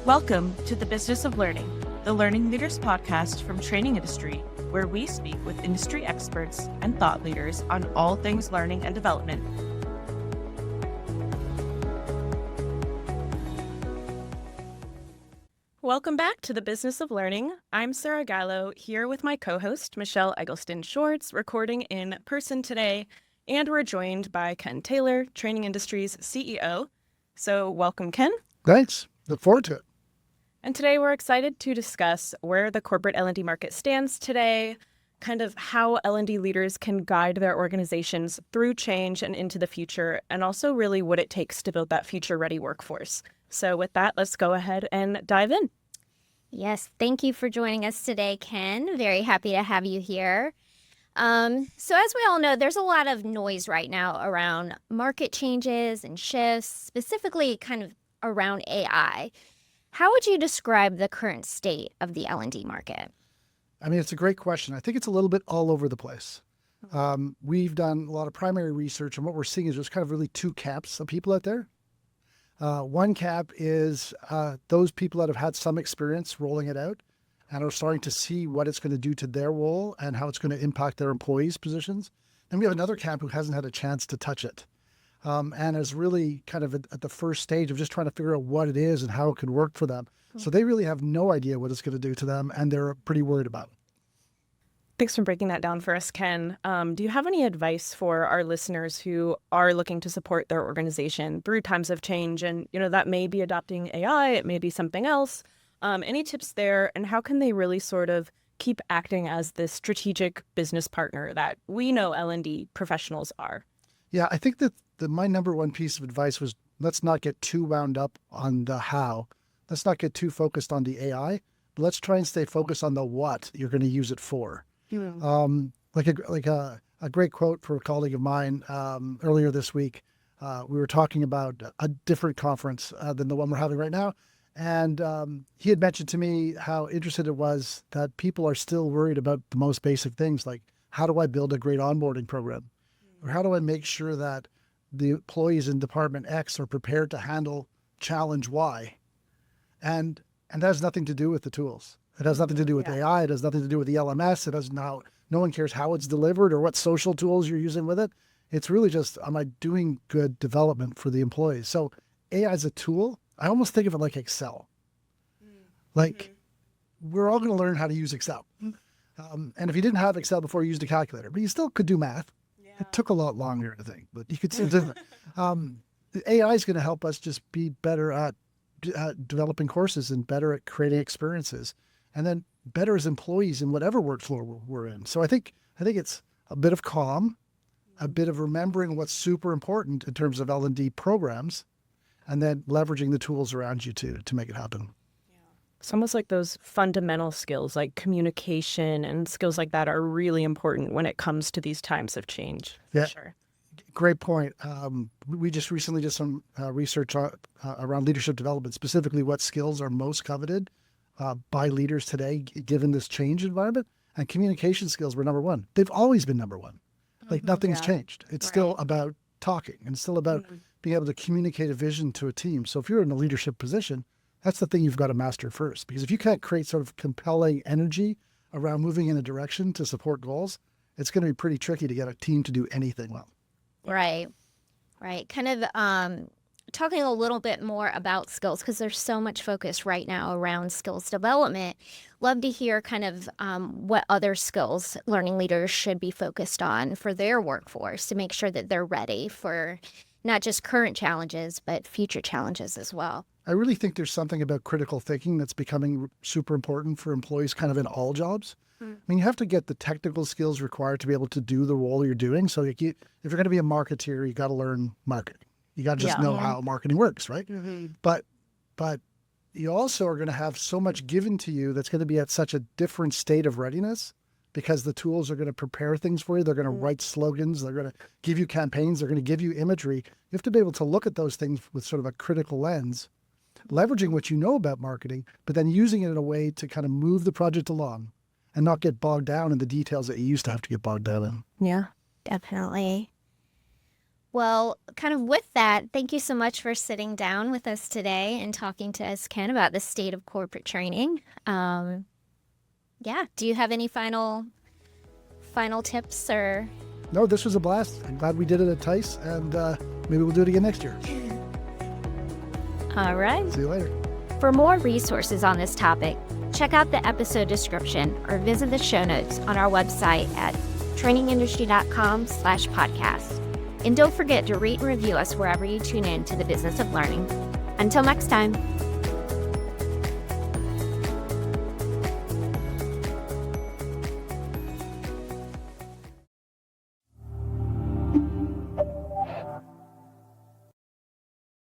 Welcome to the Business of Learning, the Learning Leaders podcast from Training Industry, where we speak with industry experts and thought leaders on all things learning and development. Welcome back to the Business of Learning. I'm Sarah Gallo, here with my co-host, Michelle Eggleston-Schwartz, recording in person today, and we're joined by Ken Taylor, Training Industry's CEO. So welcome, Ken. Thanks. Look forward to it. And today we're excited to discuss where the corporate L&D market stands today, kind of how L&D leaders can guide their organizations through change and into the future, and also really what it takes to build that future-ready workforce. So with that, let's go ahead and dive in. Yes, thank you for joining us today, Ken. Very happy to have you here. So as we all know, there's a lot of noise right now around market changes and shifts, specifically kind of around AI. How would you describe the current state of the L&D market? I mean, it's a great question. I think it's a little bit all over the place. We've done a lot of primary research, and what we're seeing is there's kind of really two camps of people out there. One camp is those people that have had some experience rolling it out and are starting to see what it's going to do to their role and how it's going to impact their employees' positions. Then we have another camp who hasn't had a chance to touch it and is really kind of at the first stage of just trying to figure out what it is and how it can work for them. So they really have no idea what it's going to do to them, and they're pretty worried about it. Thanks for breaking that down for us, Ken. Do you have any advice for our listeners who are looking to support their organization through times of change? And, that may be adopting AI, it may be something else. Any tips there? And how can they really sort of keep acting as this strategic business partner that we know L&D professionals are? Yeah, I think that my number one piece of advice was let's not get too wound up on the how. Let's not get too focused on the AI, but let's try and stay focused on the what you're going to use it for. Like a great quote for a colleague of mine earlier this week. We were talking about a different conference than the one we're having right now. And he had mentioned to me how interested it was that people are still worried about the most basic things, like how do I build a great onboarding program? Or how do I make sure that the employees in Department X are prepared to handle challenge Y? And that has nothing to do with the tools. It has nothing to do with AI. It has nothing to do with the LMS. It has no one cares how it's delivered or what social tools you're using with it. It's really just, am I doing good development for the employees? So AI is a tool. I almost think of it like Excel. Like we're all going to learn how to use Excel. And if you didn't have Excel before, you used a calculator, but you still could do math. Yeah. It took a lot longer, I think, but you could still do it. The AI is going to help us just be better at developing courses and better at creating experiences, and then better as employees in whatever workflow we're in. So I think it's a bit of calm, a bit of remembering what's super important in terms of L&D programs, and then leveraging the tools around you to make it happen. Yeah. It's almost like those fundamental skills like communication and skills like that are really important when it comes to these times of change. Yeah. Sure. Great point. We just recently did some research around leadership development, specifically what skills are most coveted by leaders today, given this change environment. And communication skills were number one. They've always been number one. Like nothing's changed. It's still about talking, and it's still about being able to communicate a vision to a team. So if you're in a leadership position, that's the thing you've got to master first. Because if you can't create sort of compelling energy around moving in a direction to support goals, it's going to be pretty tricky to get a team to do anything well. Right. Kind of talking a little bit more about skills, because there's so much focus right now around skills development. Love to hear kind of what other skills learning leaders should be focused on for their workforce to make sure that they're ready for not just current challenges, but future challenges as well. I really think there's something about critical thinking that's becoming super important for employees kind of in all jobs. I mean, you have to get the technical skills required to be able to do the role you're doing. So if you're going to be a marketeer, you got to learn marketing. You got to just know how marketing works, right? But you also are going to have so much given to you that's going to be at such a different state of readiness, because the tools are going to prepare things for you. They're going to write slogans. They're going to give you campaigns. They're going to give you imagery. You have to be able to look at those things with sort of a critical lens, leveraging what you know about marketing, but then using it in a way to kind of move the project along and not get bogged down in the details that you used to have to get bogged down in. Yeah, definitely. Well, kind of with that, thank you so much for sitting down with us today and talking to us, Ken, about the state of corporate training. Yeah, do you have any final tips or? No, this was a blast. I'm glad we did it at Tice, and maybe we'll do it again next year. All right. See you later. For more resources on this topic, check out the episode description or visit the show notes on our website at trainingindustry.com/podcast. And don't forget to rate and review us wherever you tune in to the business of learning. Until next time.